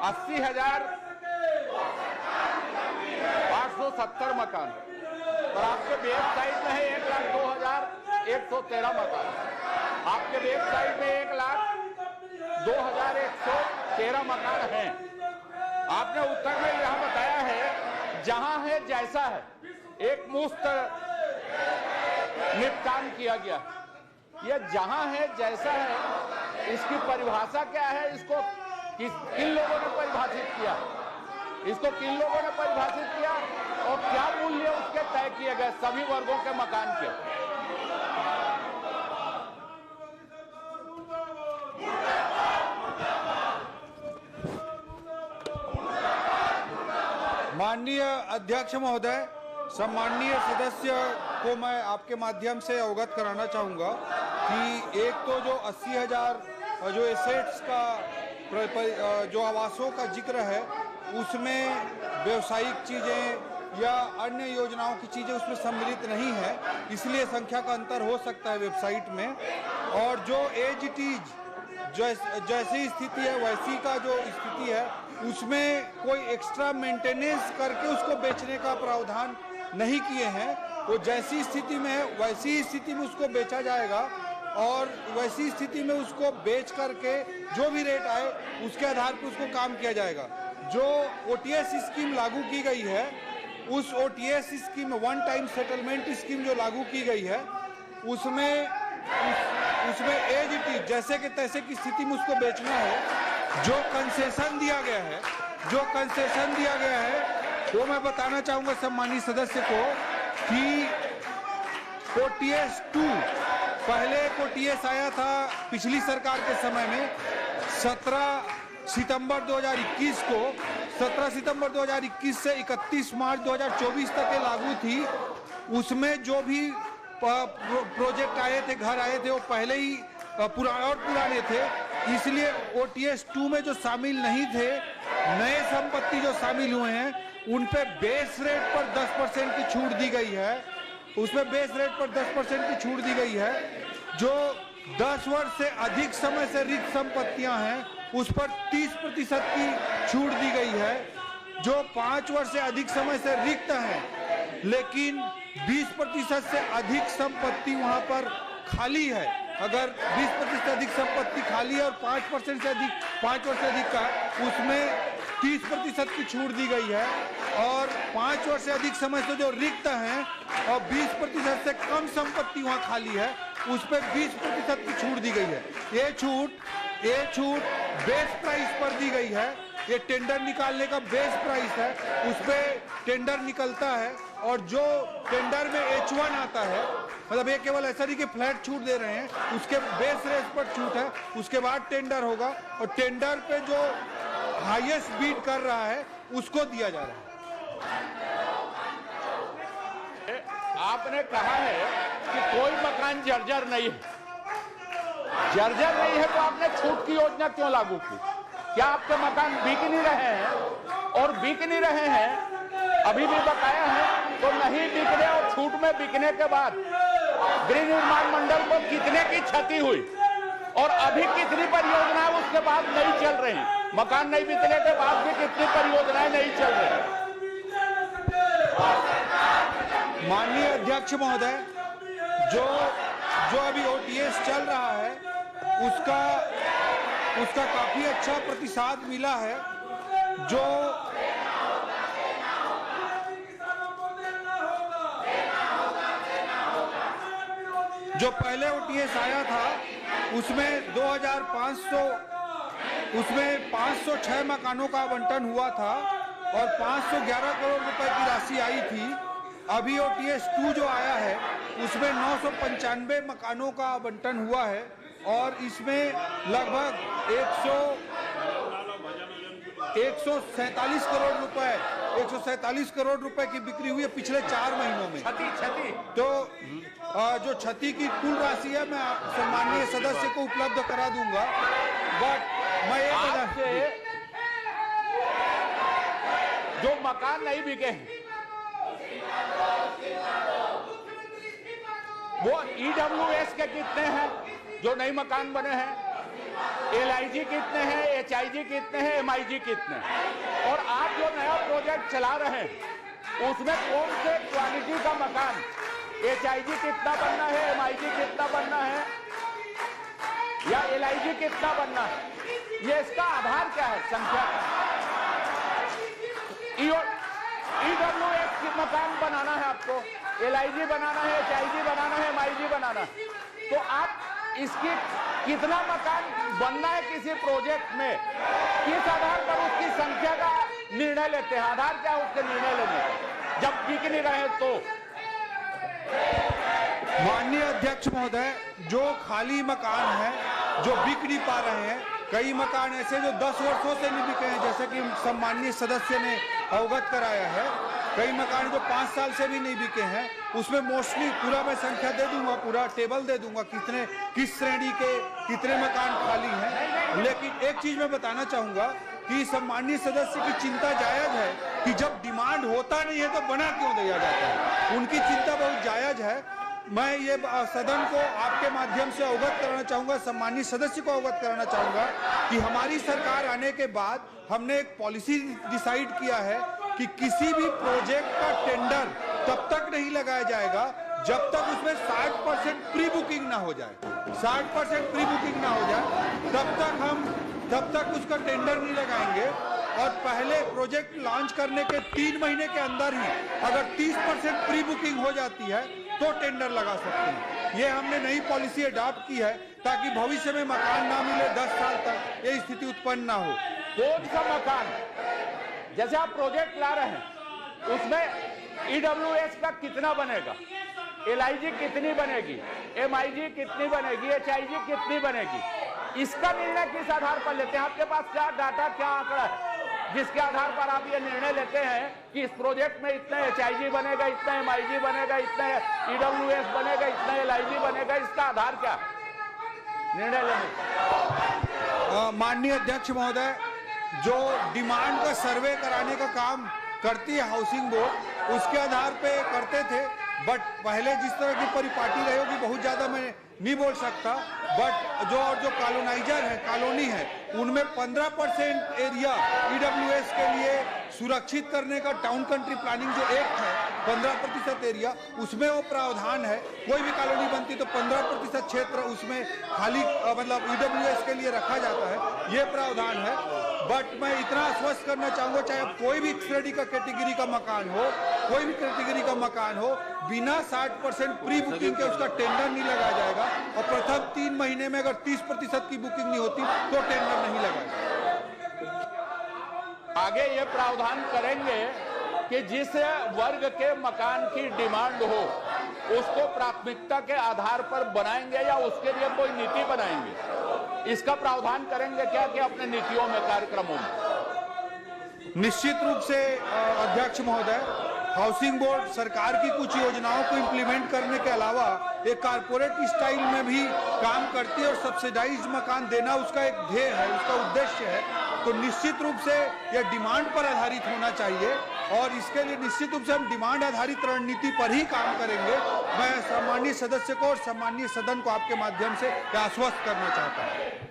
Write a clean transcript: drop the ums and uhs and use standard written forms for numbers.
80,870 मकान, और आपके वेबसाइट में है 1,02,113 मकान। आपके वेबसाइट में 1,02,113 मकान हैं। आपने उत्तर में यहां बताया है जहां है जैसा है, एक मुफ्त निपटान किया गया। यह जहां है जैसा है, इसकी परिभाषा क्या है? इसको किन लोगों ने परिभाषित किया? इसको किन लोगों ने परिभाषित किया और क्या मूल्य उसके तय किए गए सभी वर्गों के मकान के? माननीय अध्यक्ष महोदय, सम्माननीय सदस्य को मैं आपके माध्यम से अवगत कराना चाहूँगा कि एक तो जो 80,000 जो एसेट्स का जो आवासों का जिक्र है, उसमें व्यावसायिक चीज़ें या अन्य योजनाओं की चीज़ें उसमें सम्मिलित नहीं है, इसलिए संख्या का अंतर हो सकता है वेबसाइट में। और जो एज इट इज जैसी स्थिति है वैसी का जो स्थिति है, उसमें कोई एक्स्ट्रा मेंटेनेंस करके उसको बेचने का प्रावधान नहीं किए हैं। वो जैसी स्थिति में है वैसी स्थिति में उसको बेचा जाएगा और वैसी स्थिति में उसको बेच करके जो भी रेट आए उसके आधार पर उसको काम किया जाएगा। जो ओटीएस स्कीम लागू की गई है, उस ओटीएस स्कीम में वन टाइम सेटलमेंट स्कीम जो लागू की गई है, उसमें एज इट इज जैसे कि तैसे की स्थिति में उसको बेचना है। जो कंसेशन दिया गया है वो मैं बताना चाहूंगा सम्मानित सदस्य को कि ओटीएस 2 पहले ओटीएस आया था पिछली सरकार के समय में 17 सितंबर 2021 को। 17 सितंबर 2021 से 31 मार्च 2024 तक ये लागू थी। उसमें जो भी प्रोजेक्ट आए थे, घर आए थे, वो पहले ही पुराने थे, इसलिए ओटीएस 2 में जो शामिल नहीं थे, नए संपत्ति जो शामिल हुए हैं उन पे बेस रेट पर 10% की छूट दी गई है। उसमें बेस रेट पर 10% की छूट दी गई है। जो 10 वर्ष से अधिक समय से रिक्त संपत्तियां हैं उस पर 30% की छूट दी गई है। जो 5 वर्ष से अधिक समय से रिक्त हैं लेकिन 20% से अधिक संपत्ति वहां पर खाली है, अगर 20% से अधिक संपत्ति खाली है और 5% से अधिक 5 वर्ष से अधिक का, उसमें 30% की छूट दी गई है। और 5 वर्ष से अधिक समय से जो रिक्त हैं और 20% से कम संपत्ति वहां खाली है, उस पर 20% की छूट दी गई है। ये छूट बेस प्राइस पर दी गई है। ये टेंडर निकालने का बेस प्राइस है, उस पे टेंडर निकलता है और जो टेंडर में H1 आता है, मतलब ये केवल ऐसा नहीं कि फ्लैट छूट दे रहे हैं, उसके बेस रेट पर छूट है, उसके बाद टेंडर होगा और टेंडर पे जो हाईएस्ट बीट कर रहा है उसको दिया जा रहा है। आपने कहा है कि कोई मकान जर्जर नहीं है। जर्जर नहीं है तो आपने छूट की योजना क्यों लागू की? क्या आपके मकान बिक नहीं रहे हैं? और बिक नहीं रहे हैं, अभी भी बकाया है तो नहीं बिक रहे, और छूट में बिकने के बाद गृह निर्माण मंडल को कितने की क्षति हुई और अभी कितनी परियोजनाएं उसके बाद नहीं चल रही? मकान नहीं बिकने के बाद भी कितनी परियोजनाएं नहीं चल रही? माननीय अध्यक्ष महोदय, जो अभी ओटीएस चल रहा है उसका काफी अच्छा प्रतिसाद मिला है। जो पहले ओटीएस आया था उसमें 506 मकानों का आवंटन हुआ था और 511 करोड़ रुपए की राशि आई थी। अभी ओटीएस 2 जो आया है उसमें 995 मकानों का आवंटन हुआ है और इसमें लगभग 147 करोड़ रुपए की बिक्री हुई है पिछले 4 महीनों में। तो जो क्षति की कुल राशि है मैं सम्माननीय सदस्य को उपलब्ध करा दूंगा। बट मैं ये जो मकान नहीं बिके हैं वो EWS के कितने हैं जो नए मकान बने हैं, LIG कितने हैं, HIG कितने हैं, MIG कितने हैं। और आप जो नया प्रोजेक्ट चला रहे हैं उसमें कौन से क्वालिटी का मकान, HIG कितना बनना है, MIG कितना बनना है या LIG कितना बनना है, ये इसका आधार क्या है, संख्या का। EWS की मकान बनाना है आपको, LIG बनाना है, HIG बनाना है, MIG बनाना है, तो आप इसकी कितना मकान बनना है किसी प्रोजेक्ट में, किस आधार पर उसकी संख्या का निर्णय लेते हैं, आधार क्या है उसके निर्णय लेने का, जब बिक नहीं रहे तो। माननीय अध्यक्ष महोदय, जो खाली मकान है, जो बिक नहीं पा रहे हैं, कई मकान ऐसे जो 10 वर्षों से नहीं बिके हैं, जैसे कि सम्माननीय सदस्य ने अवगत कराया है, कई मकान जो 5 साल से भी नहीं बिके हैं, उसमें मोस्टली पूरा मैं संख्या दे दूंगा, पूरा टेबल दे दूंगा किस श्रेणी के कितने मकान खाली हैं। लेकिन एक चीज मैं बताना चाहूंगा कि सम्माननीय सदस्य की चिंता जायज है कि जब डिमांड होता नहीं है तो बना क्यों दिया जाता है, उनकी चिंता बहुत जायज है। मैं ये सदन को आपके माध्यम से अवगत कराना चाहूंगा, सम्माननीय सदस्य को अवगत कराना चाहूंगा कि हमारी सरकार आने के बाद हमने एक पॉलिसी डिसाइड किया है कि किसी भी प्रोजेक्ट का टेंडर तब तक नहीं लगाया जाएगा जब तक उसमें 60% प्री बुकिंग ना हो जाए, 60% प्री बुकिंग ना हो जाए तब तक उसका टेंडर नहीं लगाएंगे। और पहले प्रोजेक्ट लॉन्च करने के 3 महीने के अंदर ही अगर 30% प्री बुकिंग हो जाती है तो टेंडर लगा सकते हैं। ये हमने नई पॉलिसी अडॉप्ट की है ताकि भविष्य में मकान ना मिले 10 साल तक ये स्थिति उत्पन्न ना हो। कौन सा मकान, जैसे आप प्रोजेक्ट ला रहे हैं उसमें EWS का कितना बनेगा, LIG कितनी बनेगी, MIG कितनी बनेगी, HIG कितनी बनेगी, इसका निर्णय किस आधार पर लेते हैं? आपके पास क्या डाटा, क्या आंकड़ा है जिसके आधार पर आप ये निर्णय लेते हैं कि इस प्रोजेक्ट में इतना HIG बनेगा, इतना MIG बनेगा, इतना EWS बनेगा, इतना LIG बनेगा, इसका आधार क्या निर्णय लेने का? माननीय अध्यक्ष महोदय, जो डिमांड का सर्वे कराने का काम करती है हाउसिंग बोर्ड, उसके आधार पे करते थे, बट पहले जिस तरह की परिपाटी रही होगी बहुत ज्यादा मैं नहीं बोल सकता, बट जो कॉलोनाइजर है, कॉलोनी है, उनमें 15% एरिया EWS के लिए सुरक्षित करने का टाउन कंट्री प्लानिंग जो एक्ट है, 15% एरिया उसमें वो प्रावधान है। कोई भी कॉलोनी बनती तो 15% क्षेत्र उसमें खाली मतलब EWS के लिए रखा जाता है, ये प्रावधान है। बट मैं इतना आश्वस्त करना चाहूंगा, चाहे कोई भी श्रेणी का कैटेगरी का मकान हो, कोई भी कैटेगरी का मकान हो, बिना 60% प्री बुकिंग के उसका टेंडर नहीं लगाया जाएगा और प्रथम 3 महीने में अगर 30% की बुकिंग नहीं होती तो टेंडर नहीं लगाएगा। आगे ये प्रावधान करेंगे कि जिस वर्ग के मकान की डिमांड हो उसको प्राथमिकता के आधार पर बनाएंगे या उसके लिए कोई नीति बनाएंगे, इसका प्रावधान करेंगे क्या कि अपने नीतियों में, कार्यक्रमों में? निश्चित रूप से अध्यक्ष महोदय, हाउसिंग बोर्ड सरकार की कुछ योजनाओं को इम्प्लीमेंट करने के अलावा एक कारपोरेट स्टाइल में भी काम करती है और सब्सिडाइज मकान देना उसका एक ध्येय है, उसका उद्देश्य है। तो निश्चित रूप से यह डिमांड पर आधारित होना चाहिए और इसके लिए निश्चित रूप से हम डिमांड आधारित रणनीति पर ही काम करेंगे। मैं सम्माननीय सदस्य को और सम्माननीय सदन को आपके माध्यम से आश्वस्त करना चाहता हूँ।